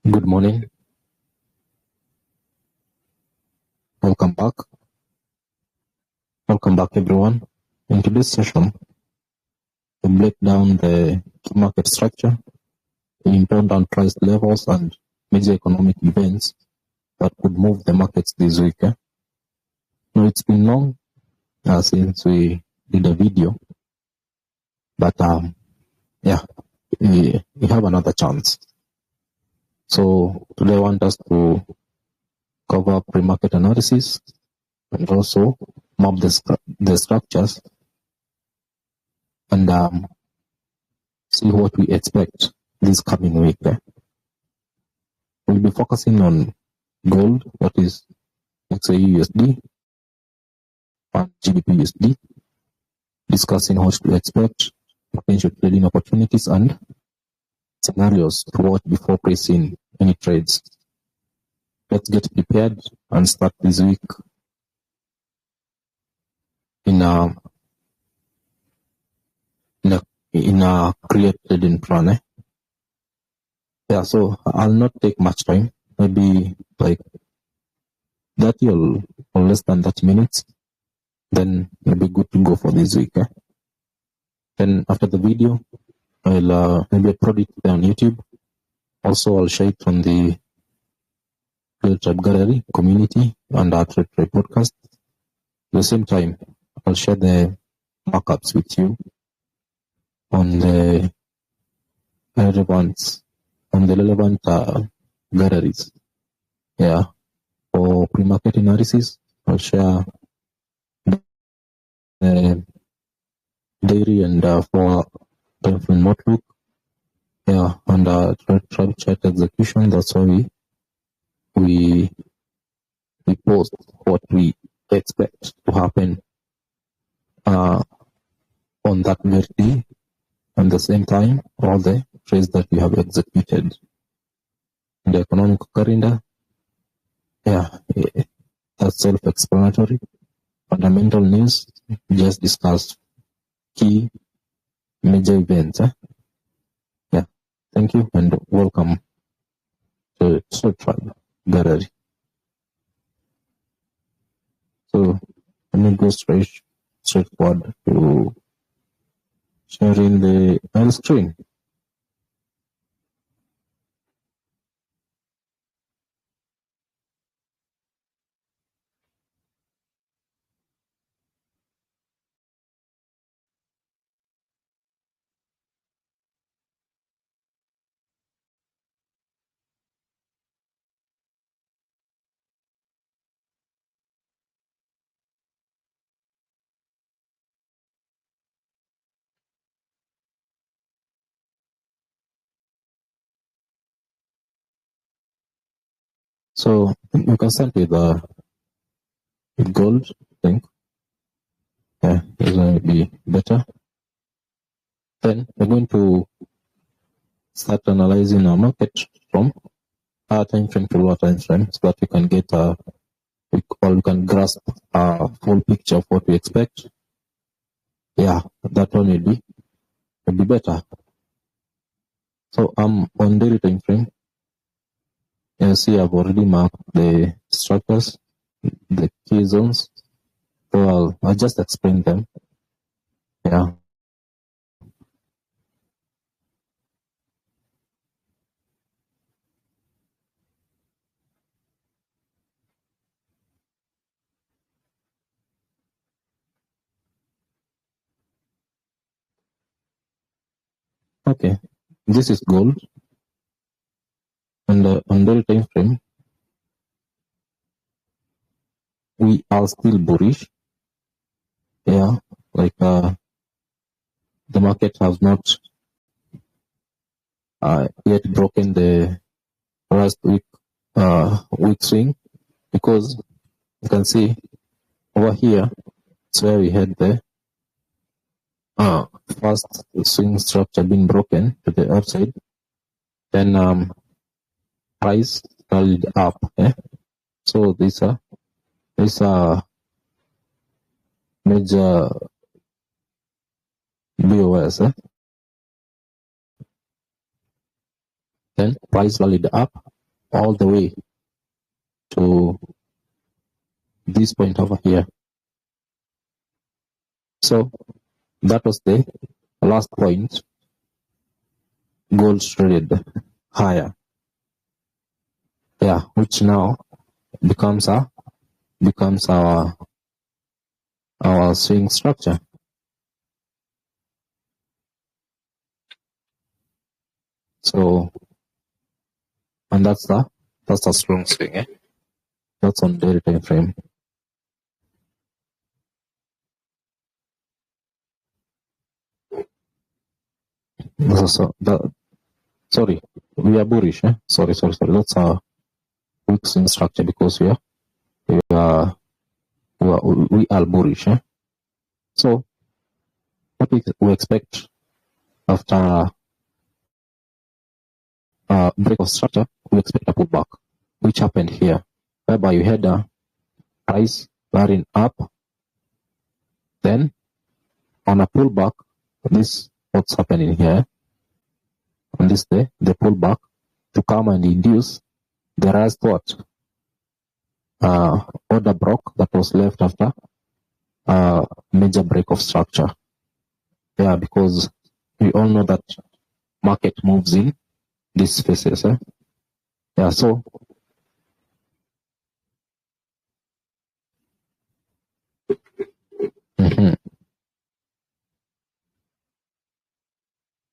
Good morning. Welcome back. Welcome back, everyone. In today's session, we break down the key market structure, the important price levels, and major economic events that could move the markets this week. Now, it's been long since we did a video, but we have another chance. So today I want us to cover pre-market analysis and also map the structures and see what we expect this coming week. We'll be focusing on gold, that is USD and GBP USD, discussing what to expect, potential trading opportunities, and scenarios to watch before placing any trades. Let's get prepared and start this week in a create trading plan. Yeah, so I'll not take much time, maybe like 30 or less than 30 minutes. Then it'll be good to go for this week. Then after the video, I'll maybe upload it on YouTube. Also, I'll share it on the Trade Tribe Gallery community and our Trade Tribe podcast. At the same time, I'll share the markups with you on the relevant galleries. Yeah, for pre-market analysis, I'll share the daily and for time frame notebook. Yeah, and Trade chart execution. That's why we post what we expect to happen on that very day. At the same time, all the trades that we have executed. The economic calendar, that's self-explanatory. Fundamental news, just discussed key major events. Thank you and welcome to Trade Tribe Gallery. So let me go straightforward to sharing the screen. So you can start with gold, I think. It's going to be better. Then we're going to start analyzing our market from higher time frame to lower time frame so that we can get we can grasp a full picture of what we expect. Yeah, that one will be better. So on daily time frame, you see I've already marked the structures, the key zones. So I'll just explain them. Yeah. Okay. This is gold. And on daily time frame, we are still bullish. Yeah, like the market has not yet broken the last week swing, because you can see over here it's where we had the first swing structure being broken to the upside. Then price rallied up. So these are major BOS. Then price rallied up all the way to this point over here. So that was the last point. Gold traded higher, yeah, which now becomes our swing structure. So, and that's a strong swing, eh? That's on daily time frame. Sorry, we are bullish, eh? Sorry. That's a weak swing structure because we are bullish, eh? So, what we expect after break of structure, we expect a pullback, which happened here, whereby you had a price varying up, then on a pullback, this what's happening here, on this day, the pullback to come and induce the last order block that was left after major break of structure. Yeah, because we all know that market moves in these phases. Eh? Yeah, so yeah,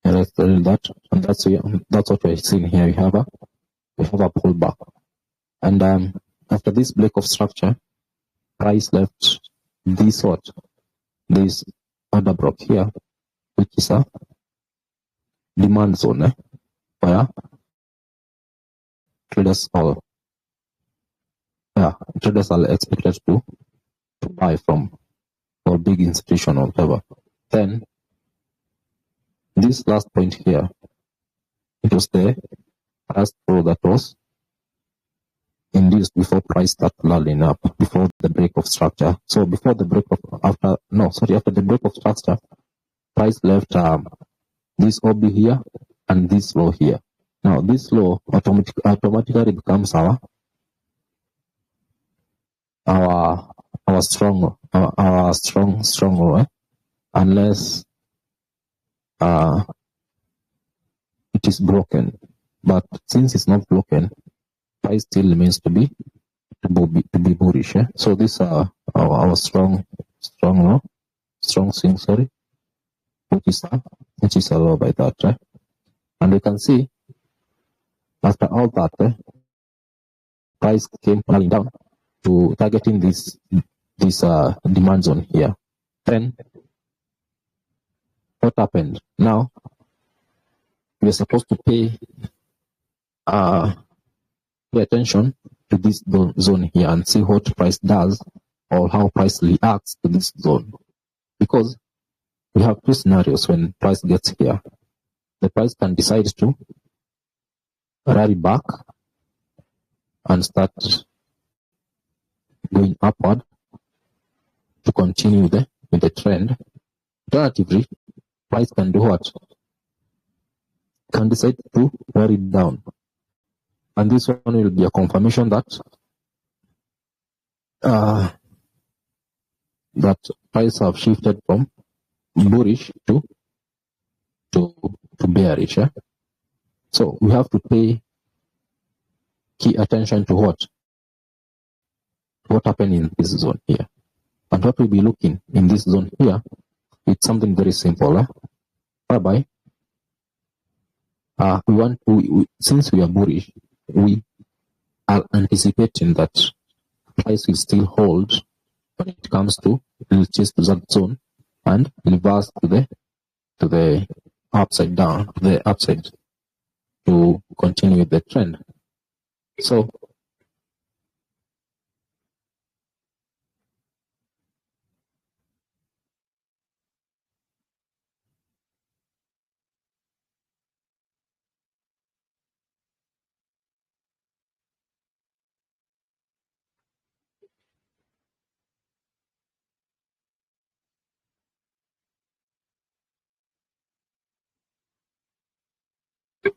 let's do that, and that's what we're seeing here. We have a pullback, and after this break of structure, price left this order block here, which is a demand zone, where traders are expected to buy from, or big institution or whatever. Then this last point here, it was the last flow that was induced before price started rallying up, before the break of structure. So after the break of structure, price left this OB here and this low here. Now this low automatically becomes our strong low, unless it is broken. But since it's not broken, price still remains to be bullish. So these are our strong swing, which is allowed by that. And you can see after all that, price came running down to targeting this demand zone here. Then what happened? Now we are supposed to pay attention to this zone here and see what price does, or how price reacts to this zone, because we have two scenarios. When price gets here, the price can decide to rally back and start going upward to continue with the trend. Alternatively, price can do what? Can decide to rally down, and this one will be a confirmation that price have shifted from bullish to bearish. So we have to pay key attention to what happened in this zone here, and what we'll be looking in this zone here. It's something very simple, whereby since we are bullish, we are anticipating that price will still hold when it comes to reaches to that zone and reverse to the upside down, to the upside, to continue the trend. So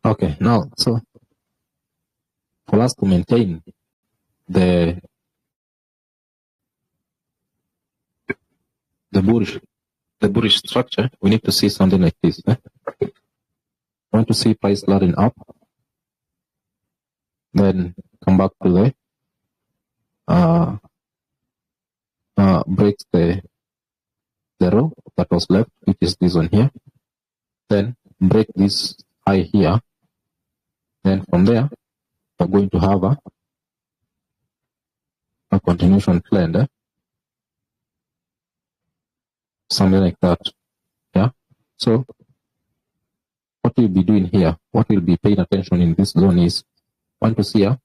okay, now for us to maintain the bullish structure, we need to see something like this. We want to see price laddering up, then come back to the breaks the row that was left, which is this one here. Then break this high here. Then from there, we're going to have a continuation trend, something like that. Yeah. So what we'll be doing here, what we'll be paying attention in this zone is, want to see a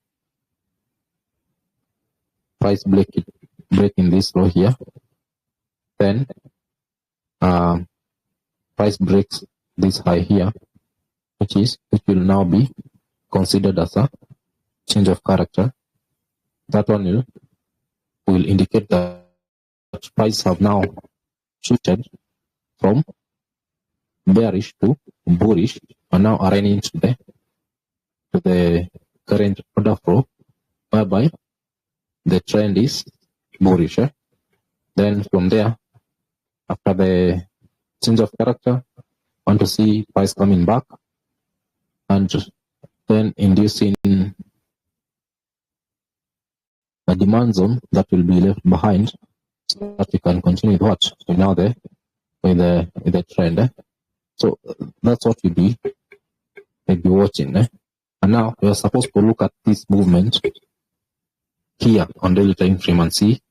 price break in this low here. Then price breaks this high here, which will now be considered as a change of character. That one will indicate that price have now shifted from bearish to bullish, and now aligning to the current order flow, whereby the trend is bullish. Then from there, after the change of character, want to see price coming back and then inducing a demand zone that will be left behind, so that we can continue with the trend. So that's what we'll be watching. And now we are supposed to look at this movement here on daily time frame and see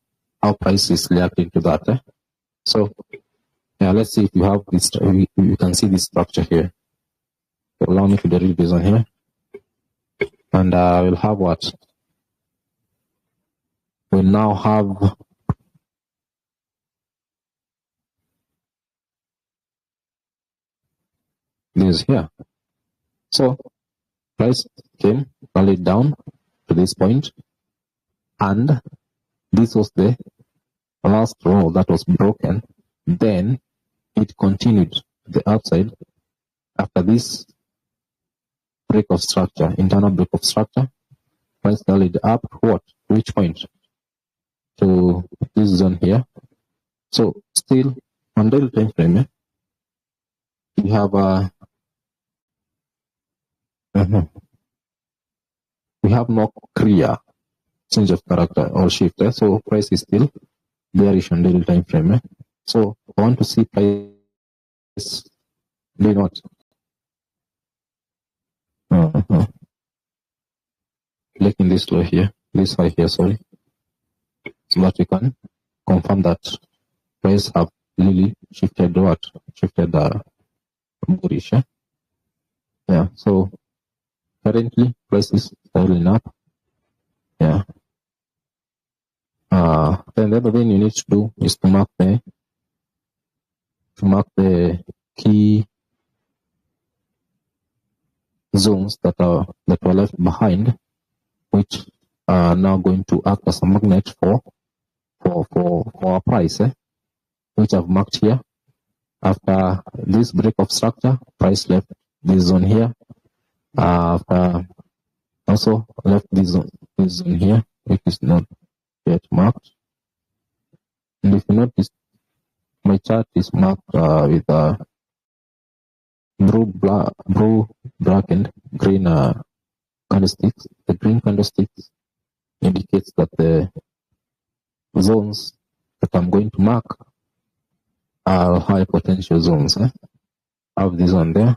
how price is reacting to that. So yeah, let's see if you have this. You can see this structure here. So allow me to derive this on here, and we'll have what we now have. This here. So price came rallied down to this point, and this was the last row that was broken. Then it continued to the outside after this break of structure, internal break of structure. Price rallied up to what? Which point? To this zone here. So still on daily time frame, we have we have no clear change of character or shift. So price is still bearish on daily time frame. So I want to see price doing what? Clicking this low here, this high here, sorry, so that we can confirm that price have really shifted bullish. Yeah, so currently price is styling up. Yeah. Then the other thing you need to do is to mark the key zones that were left behind, which are now going to act as a magnet for our price, which I've marked here. After this break of structure, price left this zone here. After also left this zone here, which is not yet marked. And if you notice, my chart is marked with blue, black, and green candlesticks. The green candlesticks indicates that the zones that I'm going to mark are high potential zones. I have this one there,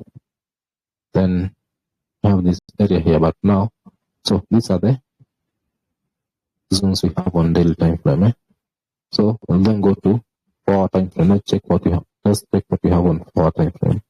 then I have this area here, but now, so these are the zones we have on daily time frame. So we'll then go to 4 hour time frame. Let's check what we have. Let's check what we have on 4 hour time frame.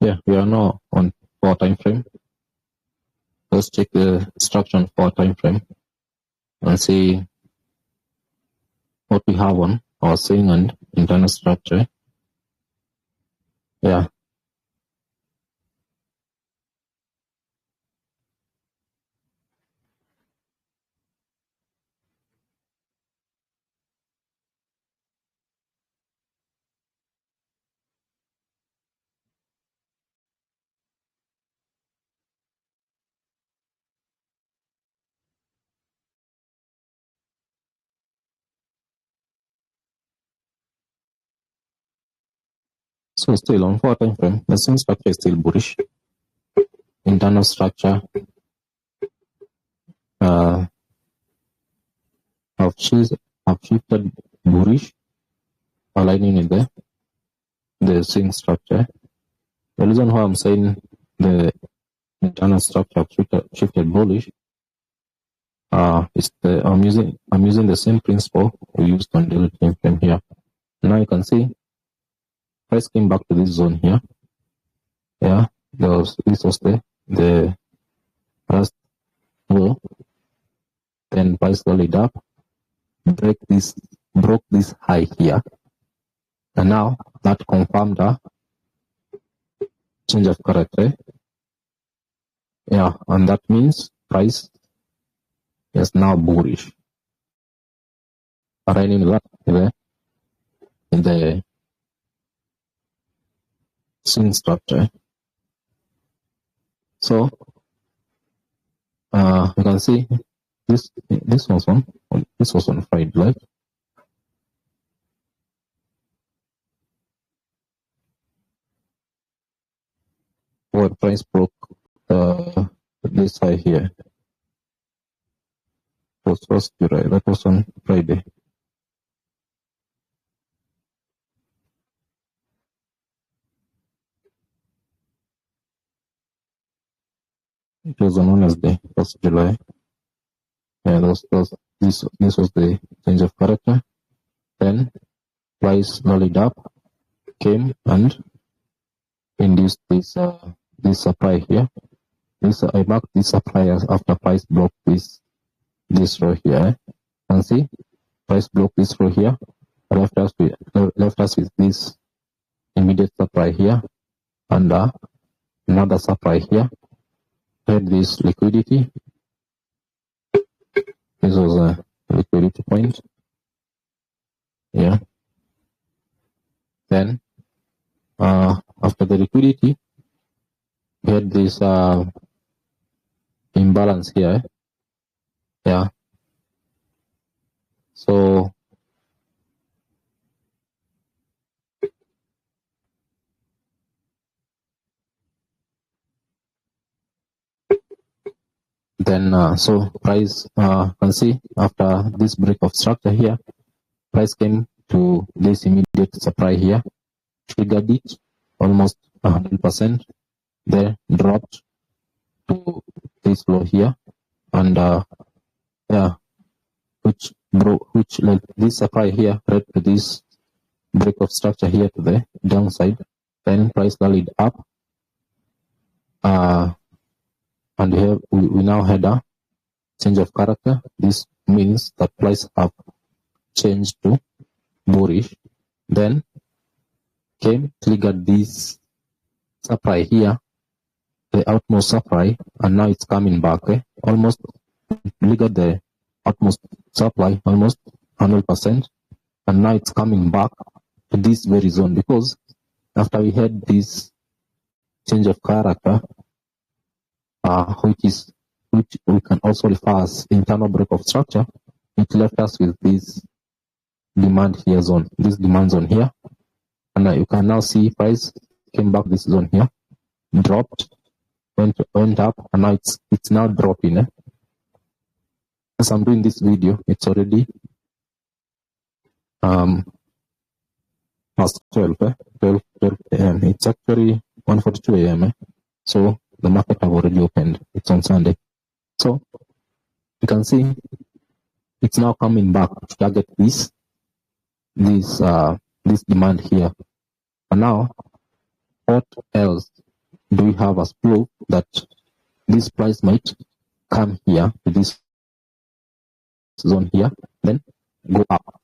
Yeah, we are now on 4 time frame. Let's check the structure on 4 time frame and see what we have on our swing and internal structure. Yeah. So still on 4 time frame, the swing structure is still bullish. Internal structure have shifted bullish, aligning with the swing structure. The reason why I'm saying the internal structure have shifted bullish is I'm using the same principle we used on daily time frame here. Now you can see price came back to this zone here. Yeah, this was the first low. Then price rallied up, broke this high here, and now that confirmed a change of character. Yeah, and that means price is now bullish. Aligning that in the swing structure. So you can see this was on Friday, right? Where price broke this high here. That was on Friday. It was on Wednesday, 1st July. Yeah, this was the change of character. Then price rallied up, came and induced this supply here. I marked this supply as after price broke this row here. And see, price broke this row here, left us with this immediate supply here, and another supply here. Had this liquidity. This was a liquidity point. Yeah. Then after the liquidity, we had this imbalance here. Yeah. So then so price can see after this break of structure here, price came to this immediate supply here, triggered it almost 100%, then dropped to this low here, and yeah, which like this supply here led to this break of structure here to the downside. Then price rallied up, and here we now had a change of character. This means that price have changed to bullish. Then came, triggered this supply here, the outmost supply, and now it's coming back. Almost triggered the outmost supply, almost 100%, and now it's coming back to this very zone, because after we had this change of character, which we can also refer as internal break of structure, it left us with this demand here zone, this demand zone here, and you can now see price came back this zone here, dropped, went up, and now it's now dropping. As I'm doing this video, it's already past 12 a.m. It's actually 1:42 a.m. So the market have already opened. It's on Sunday. So you can see it's now coming back to target this demand here. And now what else do we have as proof that this price might come here to this zone here, then go up.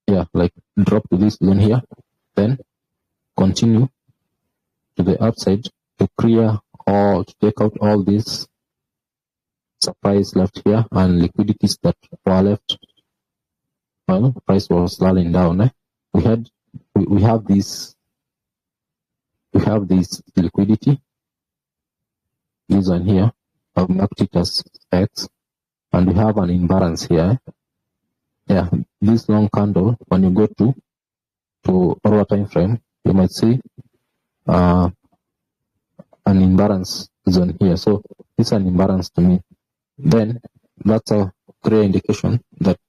Yeah, like drop to this zone here, then continue to the upside to clear or to take out all these supplies left here and liquidities that were left. Well, price was slowing down. We have this liquidity. This one here, I've marked it as X, and we have an imbalance here. Yeah, this long candle, when you go to lower time frame, you might see an imbalance zone here. So it's an imbalance to me. Then that's a clear indication that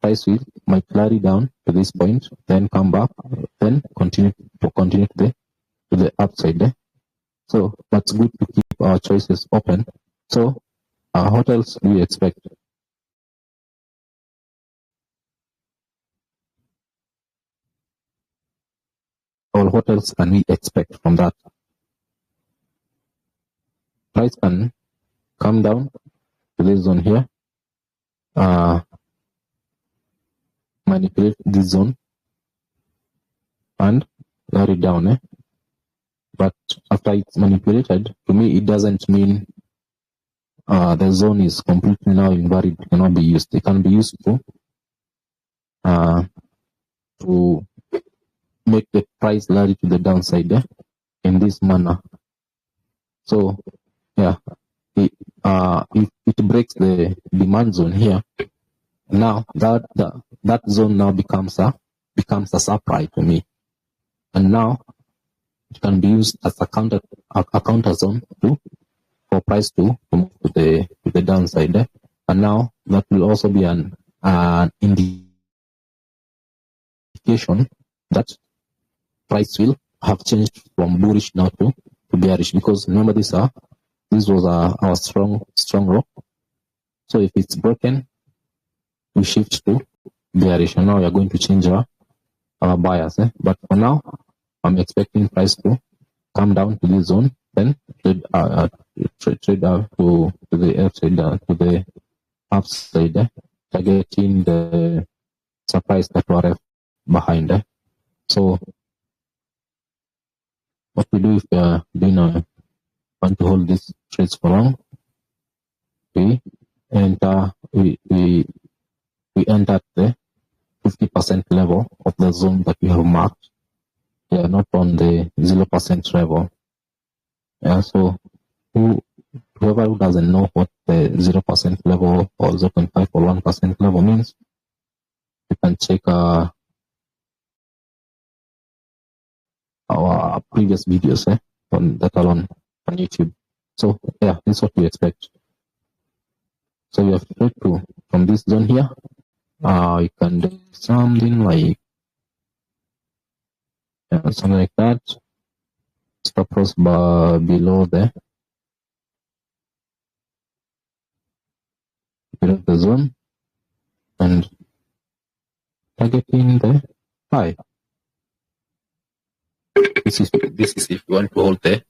price might carry down to this point, then come back, then continue to the upside. So that's good to keep our choices open. So what else do we expect? Or what else can we expect from that? Price can come down to this zone here, manipulate this zone and carry down. But after it's manipulated, to me it doesn't mean the zone is completely now invalid, cannot be used. It can be used to make the price rally to the downside in this manner. So yeah, if it breaks the demand zone here, now that zone now becomes a supply to me, and now it can be used as a counter zone for price to move to the downside. And now that will also be an indication that price will have changed from bullish now to bearish, because remember this was our strong rock. So if it's broken, we shift to bearish, and now we are going to change our bias. But for now, I'm expecting price to come down to this zone, then trade out to the upside, targeting the supplies that were left behind. So what we do if we are want to hold these trades for long, we enter at the 50% level of the zone that we have marked. Yeah, not on the 0% level. Yeah, so whoever who doesn't know what the 0% level or 0.5 or 1% level means, you can check our previous videos on that alone on YouTube. So yeah, this is what we expect. So you have to try to from this zone here. You can do something like that. Stop loss below the zone and targeting the high. This is if you want to hold the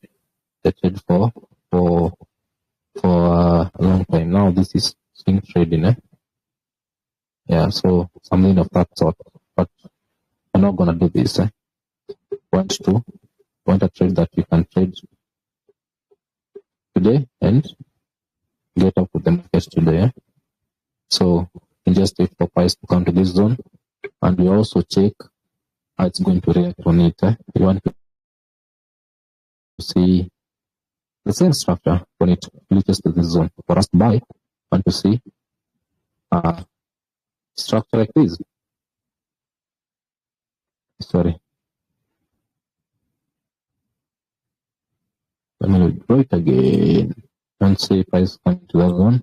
trade for a long time. Now this is swing trading. Yeah, so something of that sort. But I'm not gonna do this. Want a trade that you can trade today and get up with the market today. So you just wait for price to come to this zone, and we also check how it's going to react on it. You want to see the same structure when it reaches to this zone. For us to buy, want to see structure like this. Sorry. Let me draw it again and see price coming to that zone.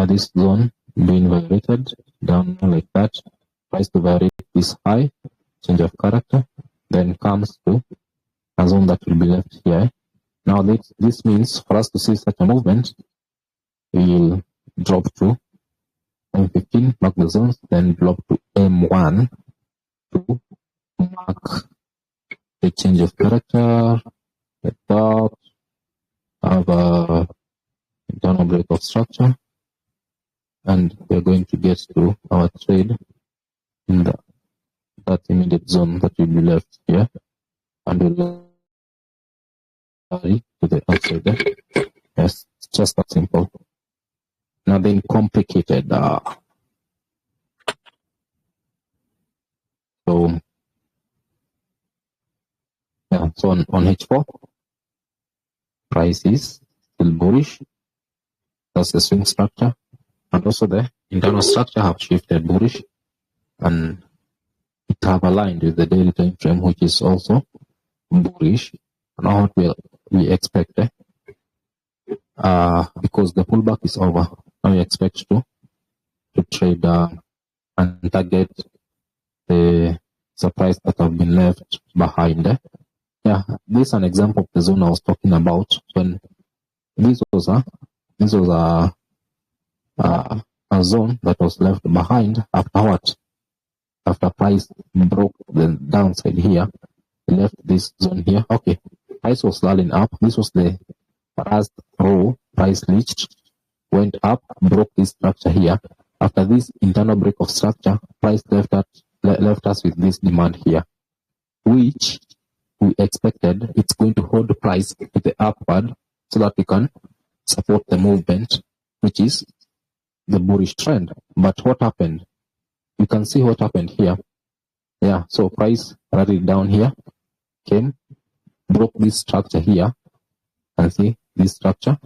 This zone being violated down like that. Price to violate this high, change of character, then comes to a zone that will be left here. Now this means for us to see such a movement, we will drop to M15, mark the zones, then drop to M1 to mark the change of character, like that, have a internal break of structure, and we're going to get to our trade in that immediate zone that will be left here, and we'll carry to the outside there. Yes, it's just that simple. Nothing complicated. So yeah, so on H4, price is still bullish. That's the swing structure, and also the internal structure have shifted bullish, and it have aligned with the daily time frame, which is also bullish. Now what we expect, because the pullback is over, now we expect to trade and target the surprise that have been left behind. Yeah, this is an example of the zone I was talking about. When this was a zone that was left behind after what? After price broke the downside here, we left this zone here. Okay, price was rallying up. This was the first row. Price reached, went up, broke this structure here. After this internal break of structure, price left us with this demand here, which we expected it's going to hold the price to the upward so that we can support the movement, which is the bullish trend. But what happened? You can see what happened here. Yeah, so price rallied down here, came, broke this structure here, and see this structure.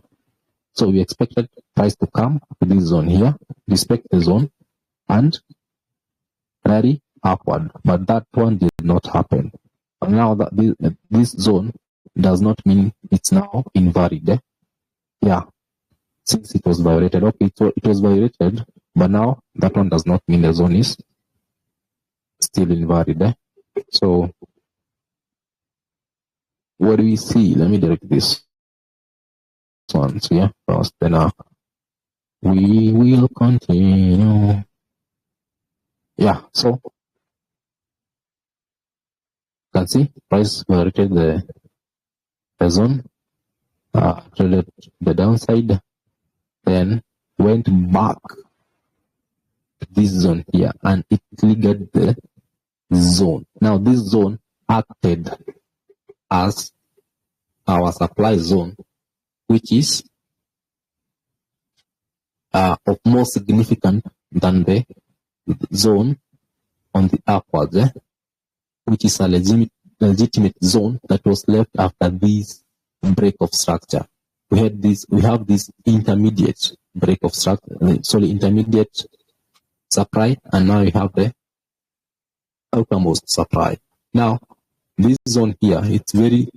So we expected price to come to this zone here, respect the zone, and rally upward. But that one did not happen. And now that this zone does not mean it's now invalid. Yeah, since it was violated. Okay, it was violated, but now that one does not mean the zone is still invalid. So what do we see? Let me direct this one here first, then we will continue. Yeah, so you can see price violated the zone, traded the downside, then went back to this zone here, and it triggered the zone. Now this zone acted as our supply zone, which is of more significant than the zone on the upwards, which is a legitimate zone that was left after this break of structure. We have this intermediate break of structure, intermediate supply, and now we have the outermost supply. Now this zone here, it's very,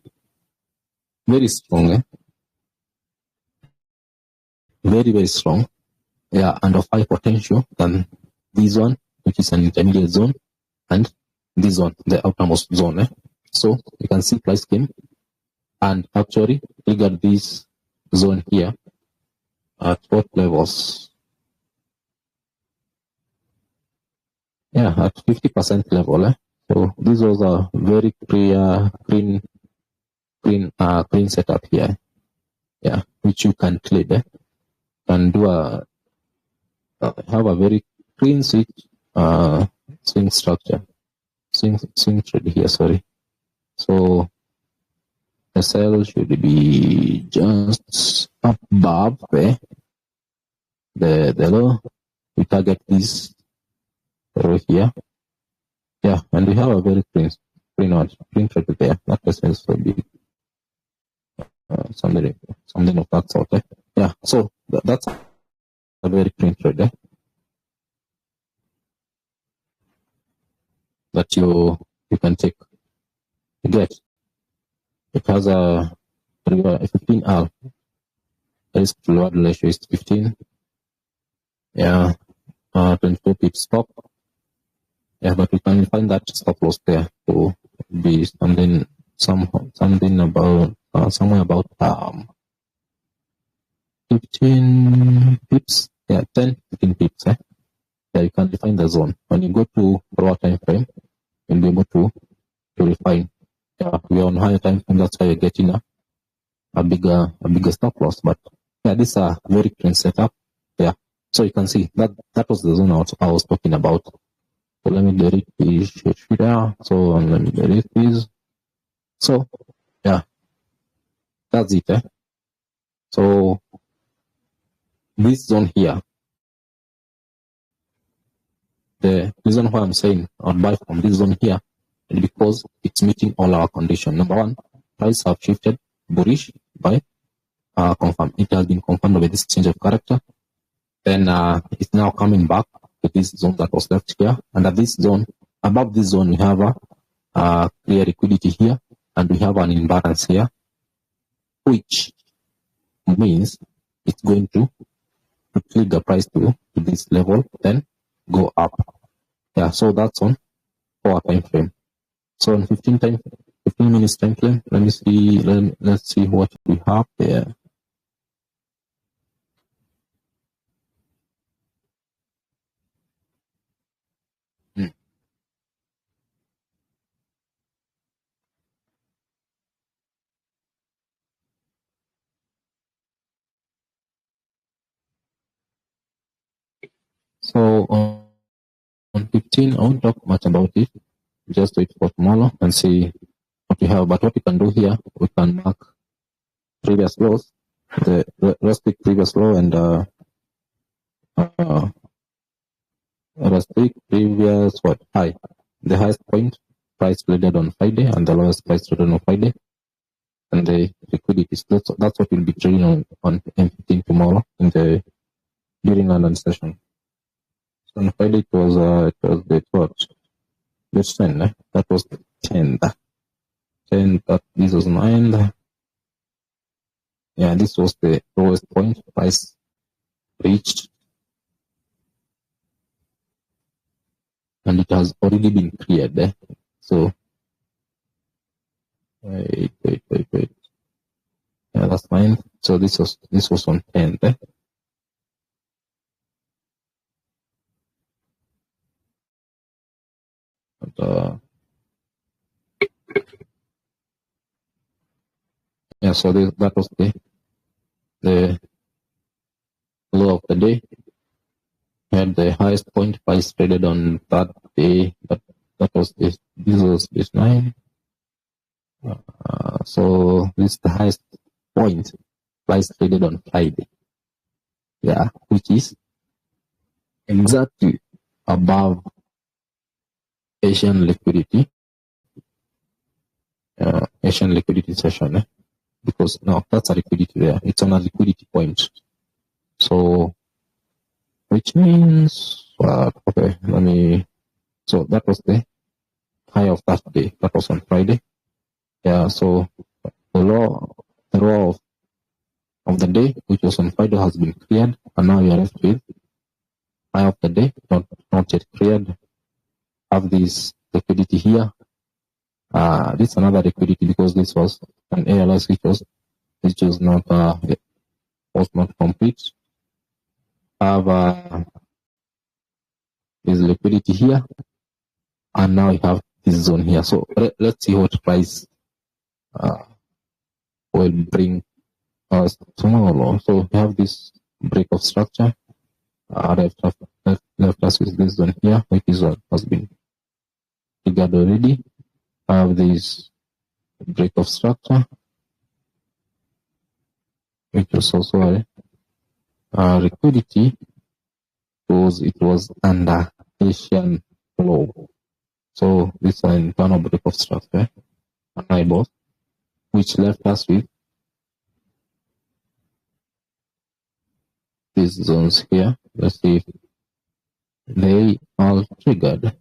very strong, very, very strong, yeah, and of high potential than this one, which is an intermediate zone, and this one, the outermost zone. So you can see price came and actually triggered this zone here at what levels? Yeah, at 50% level. So this was a very clean setup here. Yeah, which you can trade. Can do have a very clean swing structure, swing trade here. Sorry. So the sell should be just above the low. We target this row here. Yeah, and we have a very clean trade there. That percent will be something of that sort. Yeah, so that's a very clean trade that you can take. Get it has a 15 R. Risk to reward ratio is 15. Yeah, 24 pips stop. Yeah, but we can find that stop loss there to be something about somewhere about 15 pips. Yeah, 10-15 pips. Yeah, you can define the zone. When you go to lower time frame, you'll be able to refine yeah, we are on higher time frame, that's why you're getting a bigger stop loss. But yeah, this is a very clean setup. Yeah, so you can see that was the zone I was talking about. So let me delete this here. So let me delete this. So yeah, that's it. So this zone here, the reason why I'm saying I'll buy from this zone here is because it's meeting all our conditions. Number one, price have shifted bullish by confirm. It has been confirmed by this change of character. Then it's now coming back to this zone that was left here. And at this zone, above this zone, we have a clear liquidity here, and we have an imbalance here, which means it's going to trigger price to this level, then go up. Yeah, so that's on 4 time frame. So on 15 minutes time frame, let me see. Let's see what we have there. So on 15, I won't talk much about it. Just wait for tomorrow and see what we have. But what we can do here, we can mark previous lows, let's pick previous low and let's pick previous high. The highest point price traded on Friday and the lowest price traded on Friday, and the liquidity. That's what we'll be trading on M15 tomorrow in the during London session. So on Friday it was the 12th. Which 10? That was the 10th. 10th. This was 9th. Yeah, this was the lowest point price reached, and it has already been cleared. So wait. Yeah, that's fine. So this was on 10th. And, yeah, so that was the low of the day. Had the highest point price traded on that day. That was this was this 9. So this is the highest point price traded on Friday. Yeah, which is exactly above Asian liquidity session. Because now that's a liquidity there. It's on a liquidity point. So which means okay, so that was the high of that day. That was on Friday. Yeah, so the law of the day, which was on Friday, has been cleared, and now you are left with high of the day, not yet cleared. Have this liquidity here. This is another liquidity because this was an ALS which was not complete. Have this liquidity here, and now you have this zone here. So let's see what price will bring us tomorrow. So we have this break of structure. Left us with this zone here, which is what has been triggered already. Have this break of structure, which was also a liquidity because it was under Asian low. So this is an internal break of structure, an eyeball, which left us with these zones here. Let's see if they are triggered.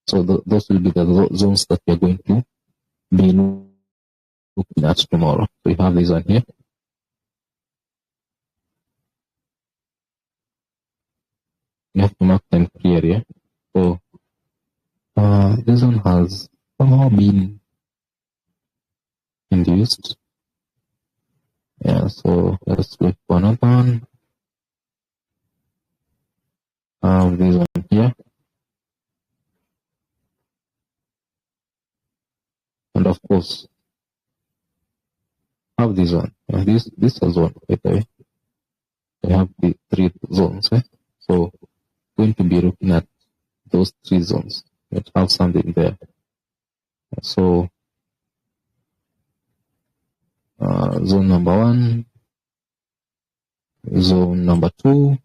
So those will be the zones that we are going to be looking at tomorrow. So we have this one here. You have to mark them clearly. Yeah? So this one has somehow been induced. Yeah, so let's look for another one. This one here. And of course, have this one. This has one, by the way. They have the 3 zones. So going to be looking at those 3 zones that have something there. So zone number 1, zone number 2,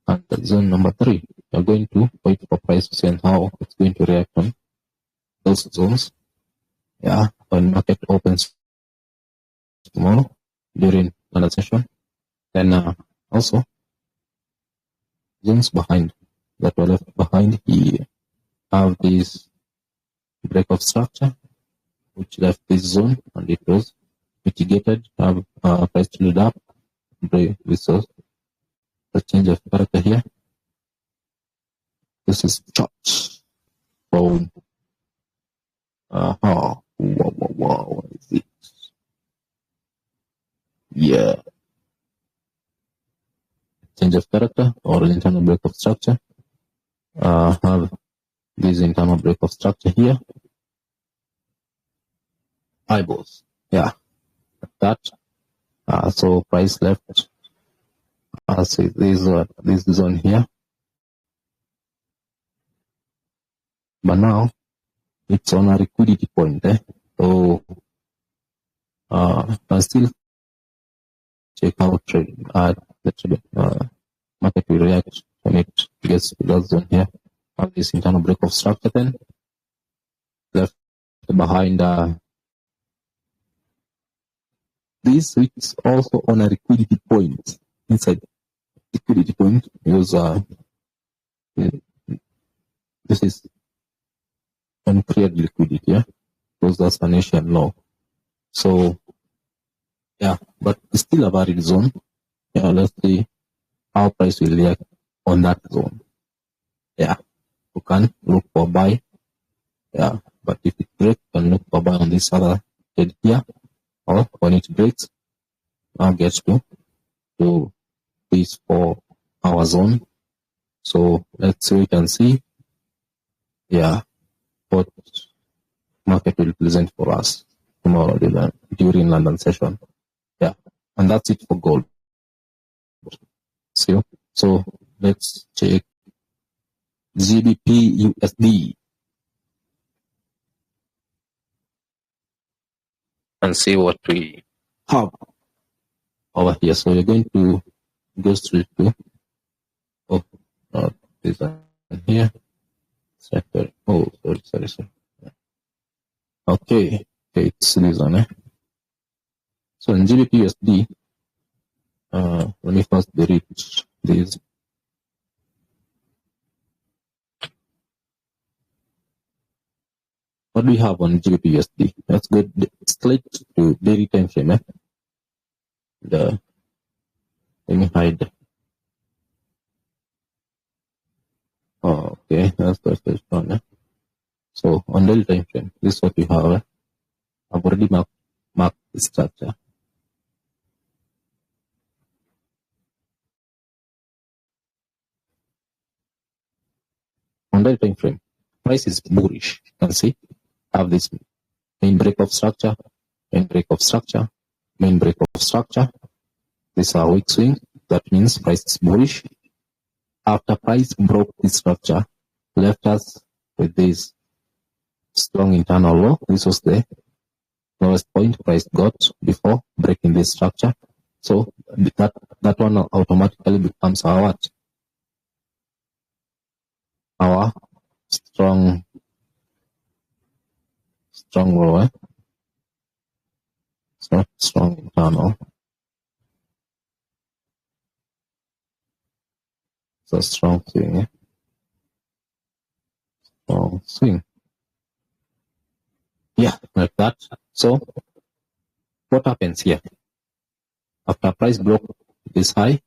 and zone number 3. You're going to wait for price to see how it's going to react on those zones. Yeah, when market opens tomorrow during another session. Then also zones behind that were left behind here have this breakout structure which left this zone and it was mitigated, have price to lead up. We saw the change of character here. This is chart. So wow, what is it? Yeah, change of character or internal breakout structure. Have this internal breakout structure here. Eyeballs, yeah, that. So price left. See this zone here, but now it's on a liquidity point. So I still check how the market will react when it gets to that zone here. Have this internal breakout structure then left behind this, which is also on a liquidity point inside liquidity point, because this is uncleared liquidity, because that's an Asian law. So yeah, but it's still a valid zone. Yeah, let's see how price will react on that zone. Yeah, you can look for buy. Yeah, but if it breaks, you can look for buy on this other trade here, or when it breaks, now gets to this 4-hour zone. So let's wait and see. Yeah, what market will present for us tomorrow during London session. Yeah, and that's it for gold. So let's check GBP USD and see what we have over here. So we're going to go straight to this one here. Sorry. Okay, it's this one. So in GBP USD, let me first delete this. What do we have on GBP USD? Let's go straight to daily time frame. Let me hide. Oh, okay, that's the first one. So on daily time frame, this is what we have. I've already marked the structure. On daily time frame, price is bullish. You can see, have this main break of structure, main break of structure, main break of structure. This is a weak swing. That means price is bullish. After price broke this structure, left us with this strong internal low. This was the lowest point price got before breaking this structure. So that one automatically becomes our what? Our strong low. It's not strong internal. It's a strong swing. Strong swing. Yeah, like that. So what happens here? After price broke this high,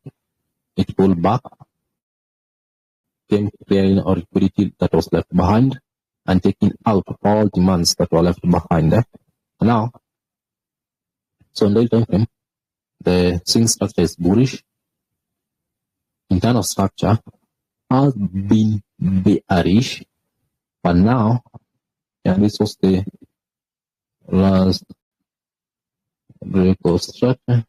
it pulled back, came clearing our liquidity that was left behind and taking out all demands that were left behind there. Now, so in daily time frame, the swing structure is bullish. Internal structure has been bearish, but now, and this was the last break of structure.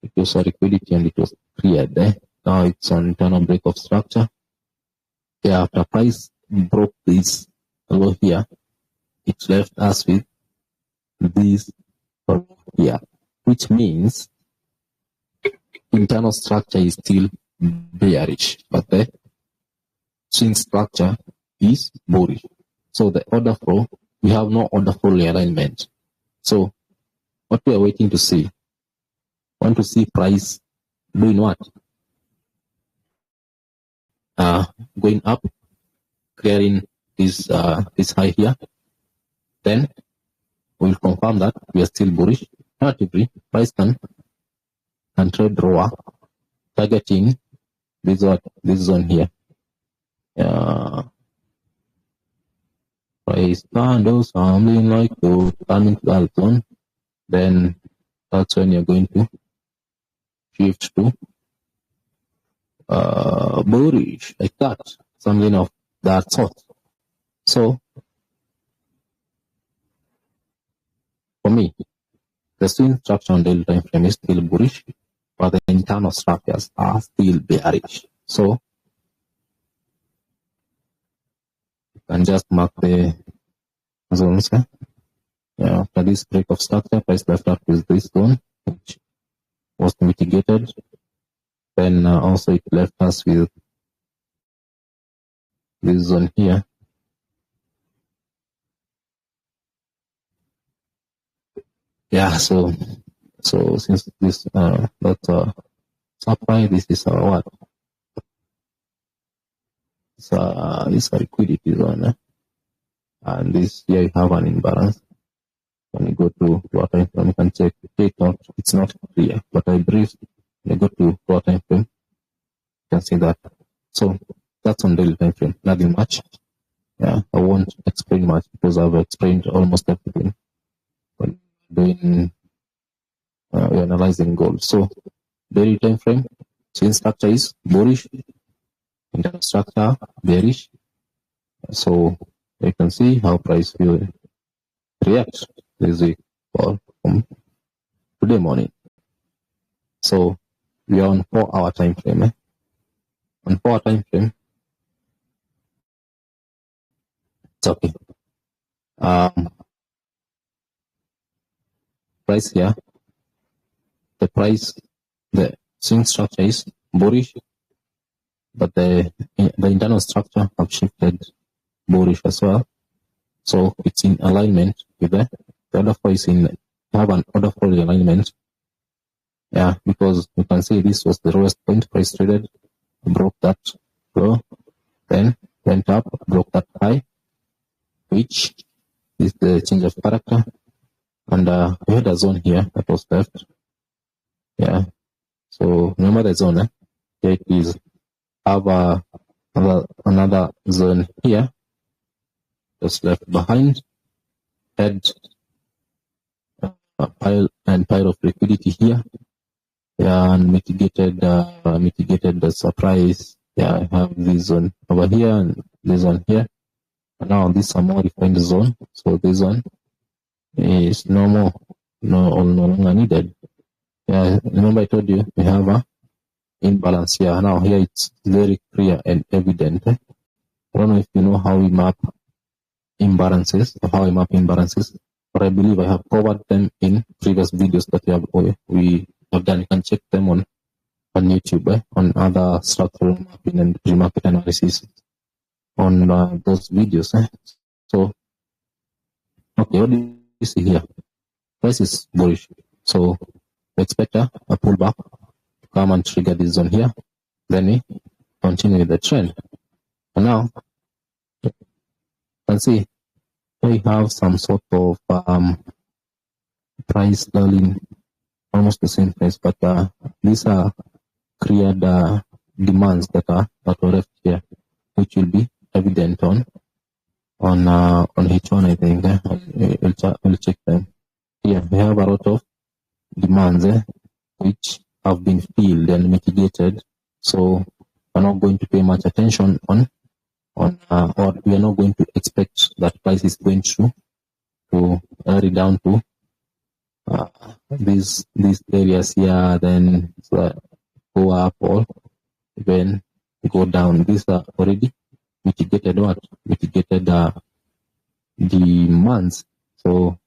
It was a liquidity and it was cleared there. Now it's on internal break of structure. Yeah, after price broke this low here, it left us with this here, which means internal structure is still bearish, but the swing structure is bullish. So the order flow, we have no order flow realignment. So what we are waiting to see, want to see price doing what? Going up, clearing this high here. Then we'll confirm that we are still bullish. Relatively, price can trade lower, targeting this zone here. Price candles something like to turn into that zone. Then that's when you're going to shift to bullish, like that, something of that sort. So for me, the swing structure on daily time frame is still bullish, but the internal structures are still bearish. So you can just mark the zones. Yeah, after this break of structure, price left up with this zone, which was mitigated. Then also it left us with this zone here. Yeah, so since this supply, this is our what? It's a liquidity zone, and this here you have an imbalance. When you go to what time frame, you can check it out. It's not clear, but I believe when you go to what time frame, you can see that. So that's on daily time frame. Nothing much. Yeah, I won't explain much because I've explained almost everything when doing analyzing gold. So daily time frame, chain structure is bullish, internal structure bearish. So you can see how price will react this week or from today morning. So we are on 4-hour time frame. On 4-hour time frame, it's okay. Price here, the swing structure is bullish, but the internal structure have shifted bullish as well. So it's in alignment with the order flow is in, have an order flow alignment. Yeah, because you can see this was the lowest point, price traded, broke that low, then went up, broke that high, which is the change of character. And we had a zone here that was left. Yeah, so remember the zone, here it is. Have another zone here just left behind. Had a pile of liquidity here. Yeah, and mitigated the surprise. Yeah, I have this zone over here and this one here. And now this is a more refined zone. So this one is no longer needed. Yeah, remember I told you we have a imbalance here. Now here it's very clear and evident. I don't know if you know how we map imbalances or how I map imbalances, but I believe I have covered them in previous videos that we have done. You can check them on YouTube, on other structural mapping and pre-market analysis on those videos. So, okay, what do you see here? Price is bullish. So, expect a pullback to come and trigger this zone here. Then we continue the trend. And now, you can see we have some sort of price leveling, almost the same price, but these are cleared demands that were left here, which will be evident on H1, I think. We'll check them. Here we have a lot of demands which have been filled and mitigated, so we're not going to pay much attention on or we are not going to expect that price is going to hurry down to these areas here, then go up or even go down. These are already mitigated demands. So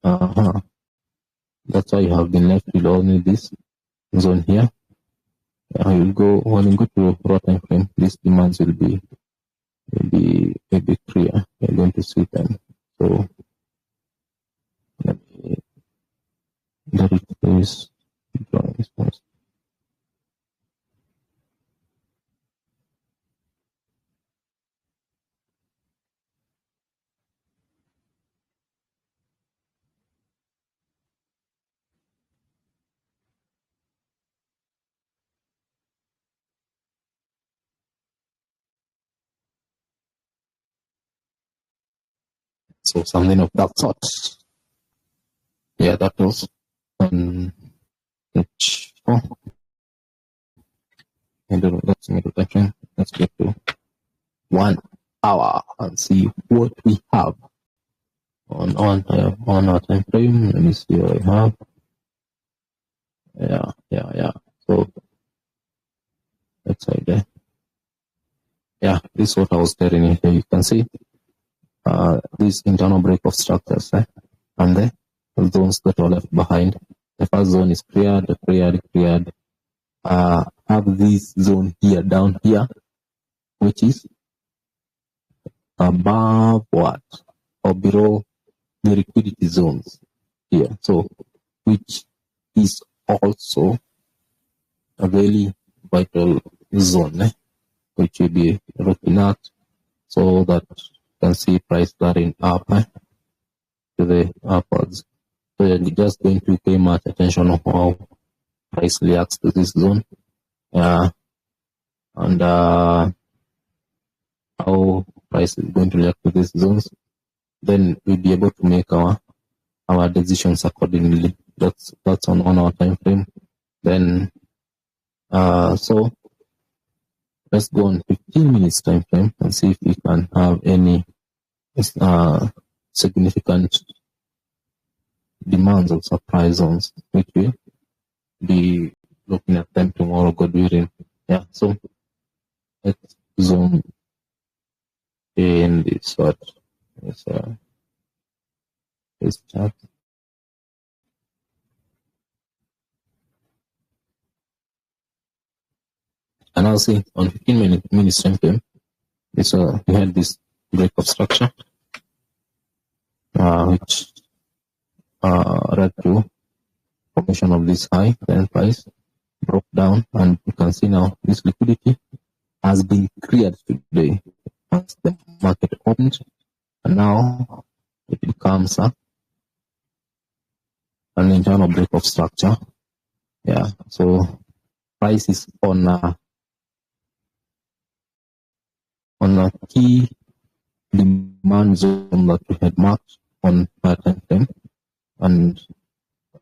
that's why you have been left with only this zone here. You will go when you go to raw time frame, these demands will be a bit clear. You're going to see them. So let me replace drawing response. So something of that sort. Yeah, that was page 4. Let's make attention. Let's get to 1 hour and see what we have on our time frame. Let me see what I have. Yeah. So that's right there. Yeah, this is what I was telling you here. You can see this internal break of structures, and the zones that are left behind. The first zone is cleared. Have this zone here, down here, which is above what or below the liquidity zones here. So, which is also a very vital zone, which will be looking at, so that you can see price starting up to the upwards. So you're just going to pay much attention on how price reacts to this zone, and how price is going to react to these zones. Then we'll be able to make our decisions accordingly. That's on 1 hour time frame. Then so let's go on 15 minutes time frame and see if we can have any significant demands of supply zones, which will be looking at them tomorrow, God willing. Yeah, so let's zoom in this chart. And I'll see on 15 minutes time frame, we had this break of structure, which led to formation of this high, then price broke down, and you can see now this liquidity has been cleared today as the market opened, and now it becomes an internal break of structure. Yeah, so price is on a key demand zone that we had marked on our time frame, and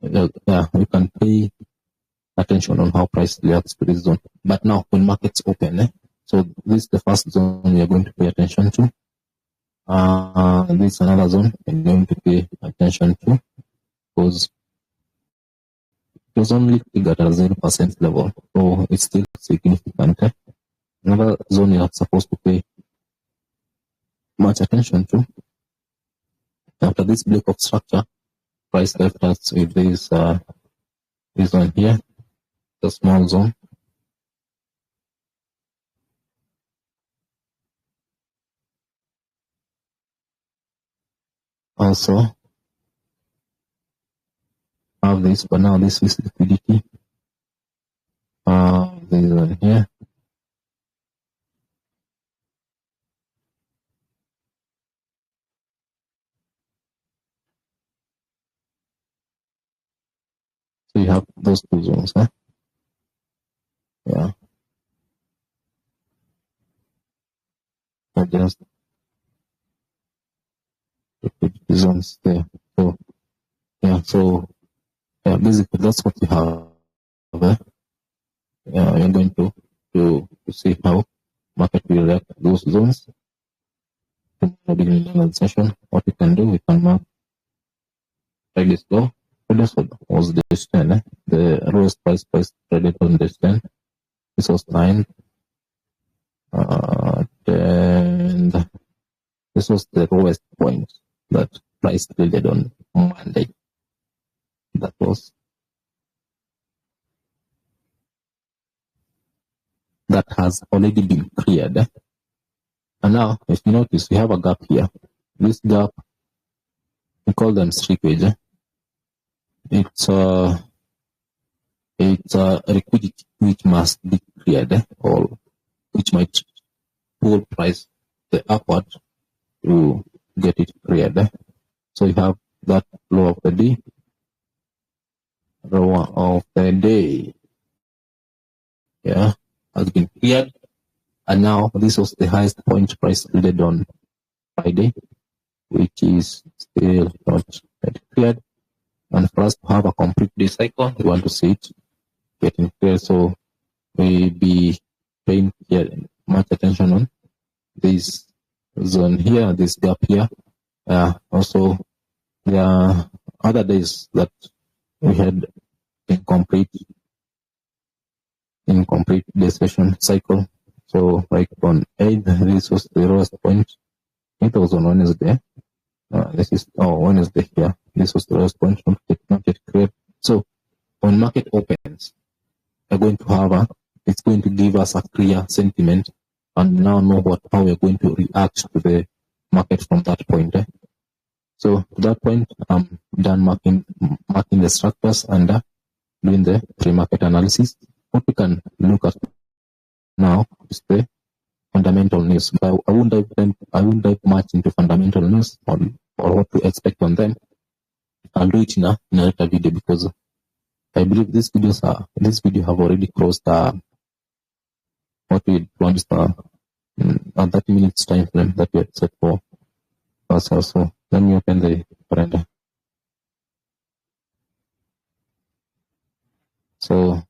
you can pay attention on how price reacts to this zone. But now when markets open, so this is the first zone we are going to pay attention to. This is another zone we're going to pay attention to, because it was only figured at a 0% level, so it's still significant. Another zone you are supposed to pay much attention to. After this break of structure, price left us with this one here, the small zone. Also have this, but now this is liquidity. This one here. So you have those two zones, Yeah. So just liquidity zones there. So basically that's what you have. You're going to see how market will react to those zones. Beginning of the session, what we can do, we can mark like this low. This was this 10, the lowest price traded on this 10. This was 9. And this was the lowest point that price traded on Monday. That has already been cleared. And now, if you notice, we have a gap here. This gap, we call them shrinkage. It's a liquidity which must be cleared, or which might pull price the upward to get it cleared. So you have that low of the day, low of the day, has been cleared, and now this was the highest point price traded on Friday, which is still not yet cleared. And for us to have a complete day cycle, we want to see it getting clear. So we be paying much attention on this zone here, this gap here. Also, there are other days that we had incomplete day session cycle. So like on 8, this was the lowest point. It was on Wednesday. This is Wednesday here. This was the lowest point, not yet clear. So when market opens, we're going to have it's going to give us a clear sentiment, and now know how we're going to react to the market from that point. So to that point, I'm done marking the structures and doing the pre-market analysis. What we can look at now is the fundamental news. But I won't dive much into fundamental news or what to expect on them. I'll do it in a later video, because I believe this video have already crossed what we want is a 30 minutes time frame that we had set for ourselves. So let me open the calendar. So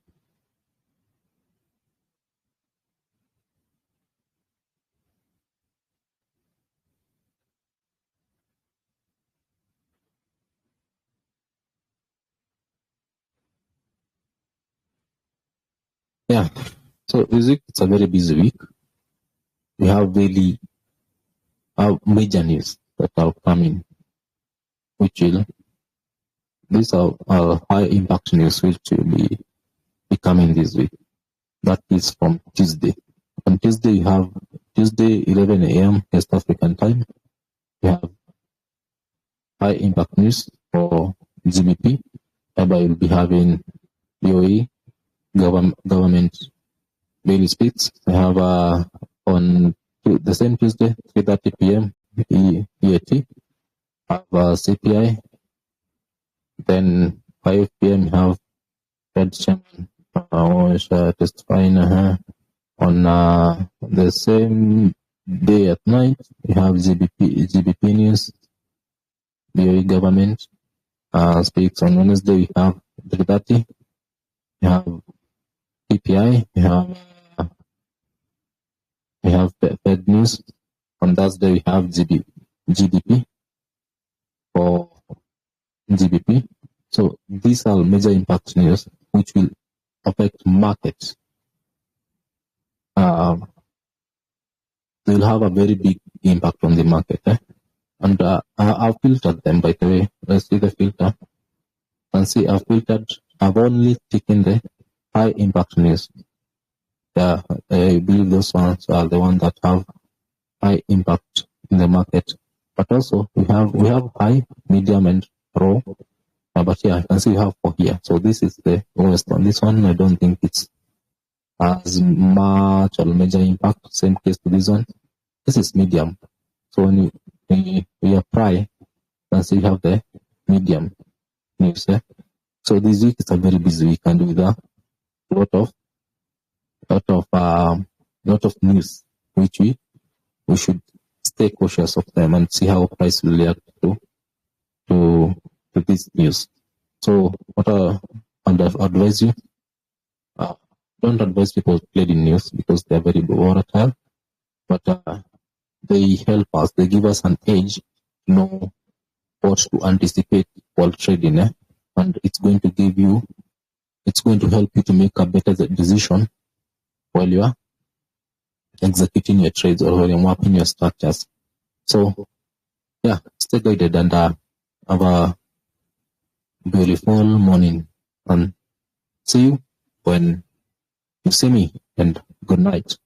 so this week it's a very busy week. We have really major news that are coming, these are high impact news which will be coming this week. That is from Tuesday. On Tuesday, you have Tuesday 11 a.m. West African time. We have high impact news for GBP, whereby you'll be having BOE government daily speaks. We have on the same Tuesday 3:30 p.m. EAT, have CPI. Then 5 p.m. have Fed chairman testifying on the same day at night. We have GBP news. BOE government speaks on Wednesday. We have 3:30. We have PPI. We have Fed news. On Thursday we have GDP for GBP. So these are major impact news which will affect markets. They will have a very big impact on the market. And I've filtered them, by the way. Let's see the filter. And see, I've only taken the high impact news. I believe those ones are the ones that have high impact in the market. But also we have high, medium, and low. But here I can see we have 4 here. So this is the lowest one. This one I don't think it's as much or major impact. Same case to this one. This is medium. So when you apply, you can see you have the medium news. So this week is a very busy week, and with a lot of news, which we should stay cautious of them and see how price will react to this news. So what I advise you, don't advise people trading news because they are very volatile. but they help us. They give us an edge to know what to anticipate while trading, and it's going to help you to make a better decision while you are executing your trades or while you're mapping your structures. So, yeah, stay guided and have a beautiful morning, and see you when you see me, and good night.